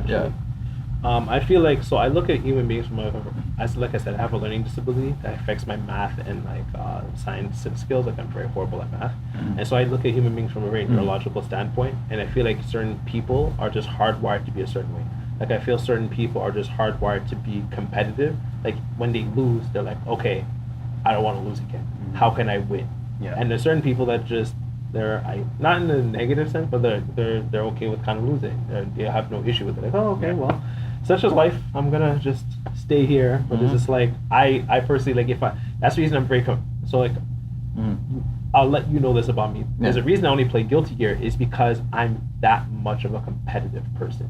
actually. I feel like, so I look at human beings from like I said, I have a learning disability that affects my math and like science skills. Like I'm very horrible at math, and so I look at human beings from a very neurological standpoint, and I feel like certain people are just hardwired to be a certain way. Like I feel certain people are just hardwired to be competitive. Like when they lose, they're like, okay, I don't want to lose again. How can I win? Yeah. And there's certain people that just not in a negative sense, but they're okay with kind of losing. They have no issue with it. Like, oh, okay, well, such is life. I'm gonna just stay here. But it's just like I personally like that's the reason I'm very so like I'll let you know this about me. There's a reason I only play Guilty Gear is because I'm that much of a competitive person.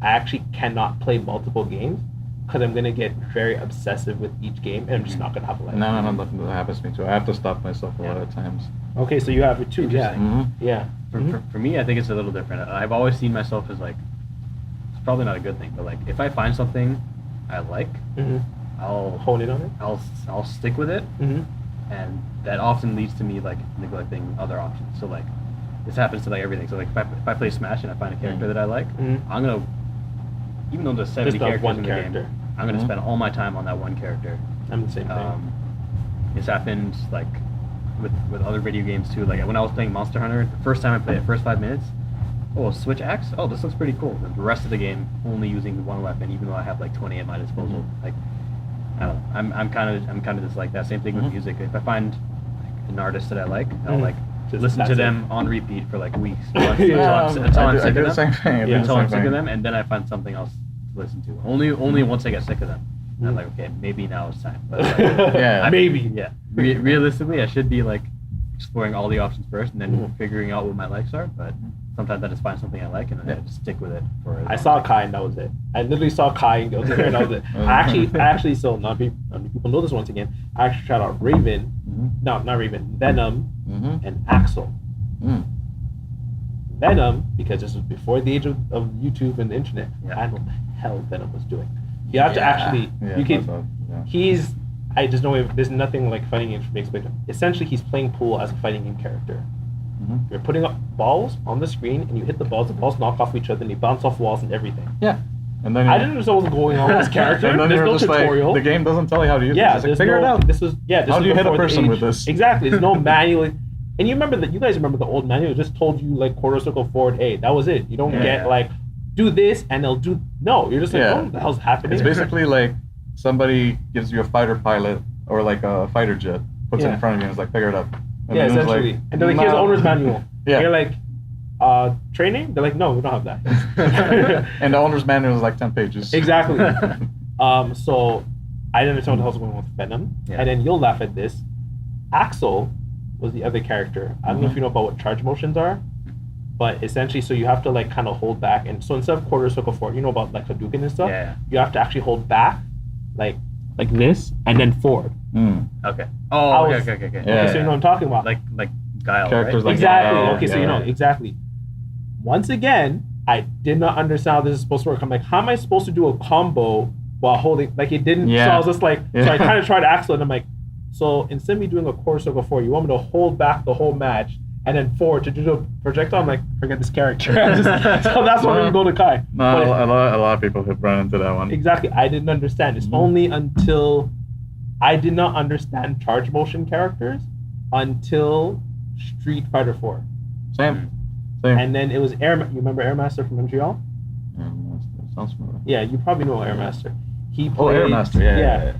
I actually cannot play multiple games because I'm gonna get very obsessive with each game, and I'm just not gonna have a life. No, that happens to me too. I have to stop myself a lot of times. Okay, so you have it too. Yeah. Yeah. For me, I think it's a little different. I've always seen myself as like, it's probably not a good thing, but like if I find something I like, I'll hone in on it. I'll stick with it, and that often leads to me like neglecting other options. So like this happens to like everything. So like if I play Smash and I find a character that I like, I'm gonna, even though there's 70 characters in the game, I'm gonna spend all my time on that one character. I'm the same thing. It's happened like with other video games too. Like when I was playing Monster Hunter, the first time I played it, first 5 minutes, switch axe. Oh, this looks pretty cool. The rest of the game only using one weapon, even though I have like 20 at my disposal. Like I don't know. I'm kind of just like that. Same thing with music. If I find like, an artist that I like, I'll like just listen to them on repeat for like weeks, months, until I'm sick of them. Until I'm sick of them, and then I find something else to listen to. Only once I get sick of them. And I'm like, okay, maybe now it's time. But like, maybe. Yeah. Realistically, I should be like exploring all the options first, and then figuring out what my likes are. But sometimes I just find something I like, and then I just stick with it for. I saw Kai, and that was it. I literally saw Kai and Guilty Gear, and that was it. I actually, so not many people know this once again. I actually tried out Raven, no, not Raven, Venom, and Axel. Venom, because this was before the age of YouTube and the internet. I don't know what the hell Venom was doing. You have to actually, I just know there's nothing like fighting games for me to explain to him. Essentially, he's playing pool as a fighting game character. You're putting up balls on the screen, and you hit the balls knock off each other, and they bounce off walls and everything. Yeah. And then I didn't understand what was going on with this character. And then there's no tutorial. Like, the game doesn't tell you how to use it. Yeah, Figure it out. How do you hit a person with this? Exactly. There's no manual. And you guys remember the old manual? It just told you like quarter circle forward A. That was it. You don't get like, do this and they'll do. No, you're just like, what the hell's happening? It's basically like somebody gives you a fighter pilot or like a fighter jet, puts it in front of you and is like, figure it out. And essentially. Like, and they're like, here's the owner's manual. Yeah. And you're like, training? They're like, no, we don't have that. And the owner's manual is like 10 pages. Exactly. So I didn't understand what the hell's going on with Venom. Yeah. And then you'll laugh at this. Axel was the other character. I don't know if you know about what charge motions are, but essentially, so you have to like kind of hold back. And so instead of quarter circle forward, you know about like Hadouken and stuff? Yeah. You have to actually hold back, like this, and then forward. Okay. Oh, okay. Okay, so you know what I'm talking about. Like Guile, characters right? like exactly. Guile, Okay, so you know, exactly. Once again, I did not understand how this is supposed to work. I'm like, how am I supposed to do a combo while holding, like it didn't, so I was just like, so I kind of tried Axel, and I'm like, so instead of me doing a quarter circle forward, you want me to hold back the whole match and then forward to do the projectile? I'm like, forget this character. So that's why we go to Kai. No, a lot of people have run into that one. Exactly. I didn't understand. It's only until I did not understand charge motion characters until Street Fighter 4. Same. And then it was you remember Airmaster from Montreal? Airmaster, sounds familiar. Yeah, you probably know Airmaster. He played. Airmaster, yeah.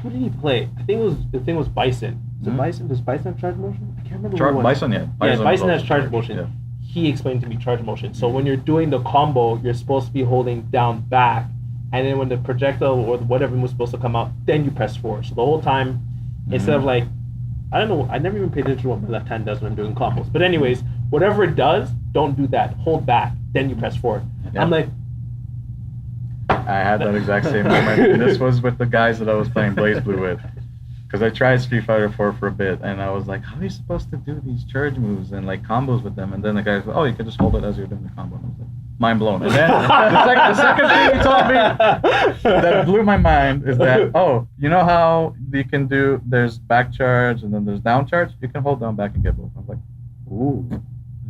Who did he play? I think the thing was Bison. Is it Bison? Does Bison have charge motion? I can't remember. Bison, yeah. Bison has charge motion. Yeah. He explained to me charge motion. So when you're doing the combo, you're supposed to be holding down back, and then when the projectile or whatever was supposed to come out, then you press forward. So the whole time, instead of like, I don't know, I never even paid attention to what my left hand does when I'm doing combos. But anyways, whatever it does, don't do that. Hold back, then you press forward. Yeah. I'm like, I had that exact same moment. And this was with the guys that I was playing BlazBlue with. Because I tried Street Fighter 4 for a bit, and I was like, how are you supposed to do these charge moves and like combos with them? And then the guy was like, oh, you can just hold it as you're doing the combo. And I was like, mind blown. And then the second thing he told me that blew my mind is that, oh, you know how you can do, there's back charge and then there's down charge? You can hold down back and get both. I was like, ooh.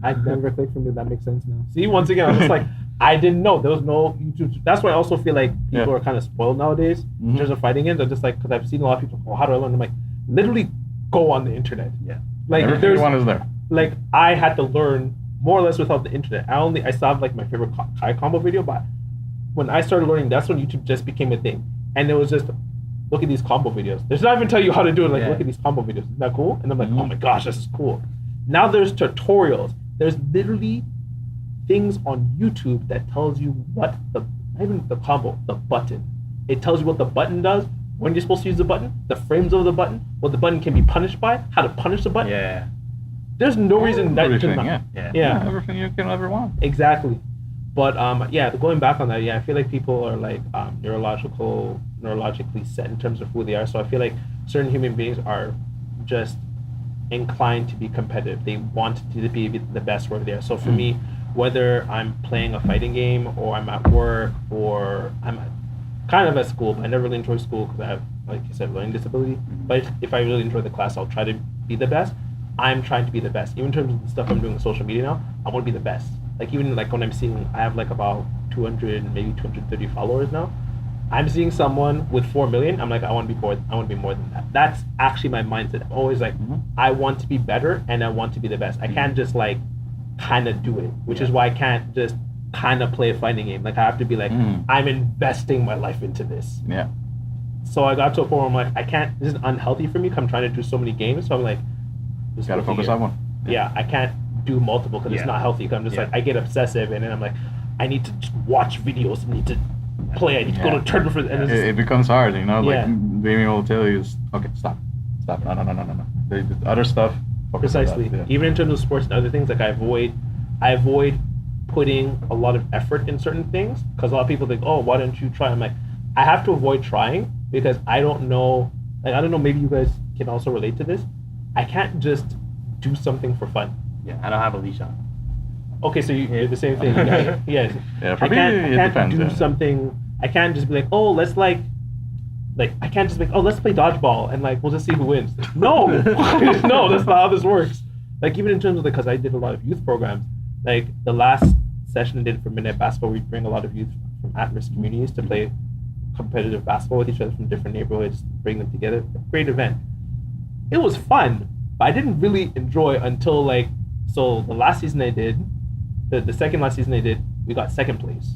I never clicked from it. That makes sense now. See, once again, I was just like, I didn't know there was no YouTube. That's why I also feel like people Yeah. are kind of spoiled nowadays in terms of fighting games. I'm just like, because I've seen a lot of people. Oh, how do I learn? I'm like, literally go on the internet. Yeah. Like Everything there's you want is there. like I had to learn more or less without the internet. I still have like my favorite Kai combo video, but when I started learning, that's when YouTube just became a thing, and it was just look at these combo videos. There's not even tell you how to do it. Like look at these combo videos. Isn't that cool? And I'm like, oh my gosh, this is cool. Now there's tutorials. There's literally things on YouTube that tells you what not even the combo, the button. It tells you what the button does, when you're supposed to use the button, the frames of the button, what the button can be punished by, how to punish the button. Yeah. There's no reason that Everything, to not. Yeah. Everything you can ever want. Exactly. But going back on that, I feel like people are like neurologically set in terms of who they are. So I feel like certain human beings are just inclined to be competitive. They want to be the best where they are. So for me, whether I'm playing a fighting game or I'm at work or I'm kind of at school, but I never really enjoy school because I have, like you said, learning disability. But if I really enjoy the class, I'll try to be the best. I'm trying to be the best. Even in terms of the stuff I'm doing on social media now, I want to be the best. Like even like when I'm seeing, I have like about 200, maybe 230 followers now. I'm seeing someone with 4 million. I'm like, I want to be more. I want to be more than that. That's actually my mindset. I'm always like, I want to be better and I want to be the best. I can't just like kind of do it, which is why I can't just kind of play a fighting game. Like I have to be like, I'm investing my life into this. Yeah. So I got to a point where I'm like, I can't. This is unhealthy for me. 'Cause I'm trying to do so many games. So I'm like, just Gotta focus on one. Yeah, I can't do multiple because it's not healthy. Cause I'm just like, I get obsessive and then I'm like, I need to just watch videos. I need to play. I need to go to a tournament for. And it's It becomes hard, you know. Yeah. Like Damien will tell you, okay, stop. No. The other stuff. Focus on that, precisely. yeah. Even in terms of sports and other things, like I avoid putting a lot of effort in certain things because a lot of people think, oh, why don't you try? I'm like, I have to avoid trying because I don't know. Like I don't know. Maybe you guys can also relate to this. I can't just do something for fun. Yeah, I don't have a leash on. Okay, so you're the same thing. Yes. Yeah, for I me, can't it depends. do Yeah. something. I can't just be like, oh, let's like I can't just be like, oh, let's play dodgeball and like we'll just see who wins. No, no, that's not how this works. Like even in terms of because I did a lot of youth programs. Like the last session I did for Midnight Basketball, we bring a lot of youth from at-risk communities to play competitive basketball with each other from different neighborhoods, bring them together. Great event. It was fun, but I didn't really enjoy until so the last season I did, the second last season I did, we got second place.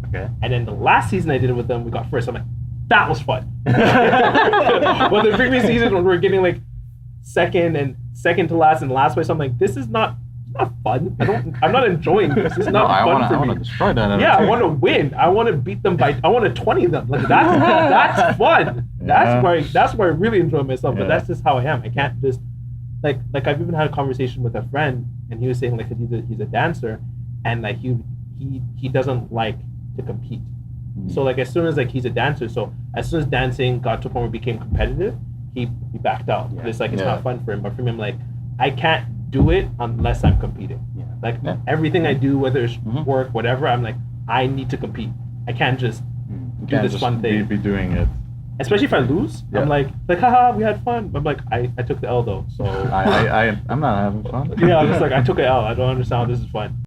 Okay. And then the last season I did it with them, we got first. I'm like, that was fun. But the previous season when we were getting like second to last and last place, I'm like, this is not fun. I'm not enjoying this. This is not fun for I me. want to destroy that. Yeah, I want to win. I want to beat them I want to 20 them. Like that's fun. That's where I really enjoy myself. But that's just how I am. I can't just like I've even had a conversation with a friend, and he was saying like he's a dancer, and like he doesn't like to compete. So like as soon as like he's a dancer, so as soon as dancing got to a point where it became competitive, he backed out. It's like it's not fun for him. But for me, I'm like, I can't do it unless I'm competing. Like everything I do, whether it's work, whatever, I'm like, I need to compete. I can't just do this fun thing. Be doing it. Especially if I lose, I'm like haha, we had fun. I'm like, I took the L though, so I'm not having fun. yeah, I'm just like I took an L. I don't understand how this is fun.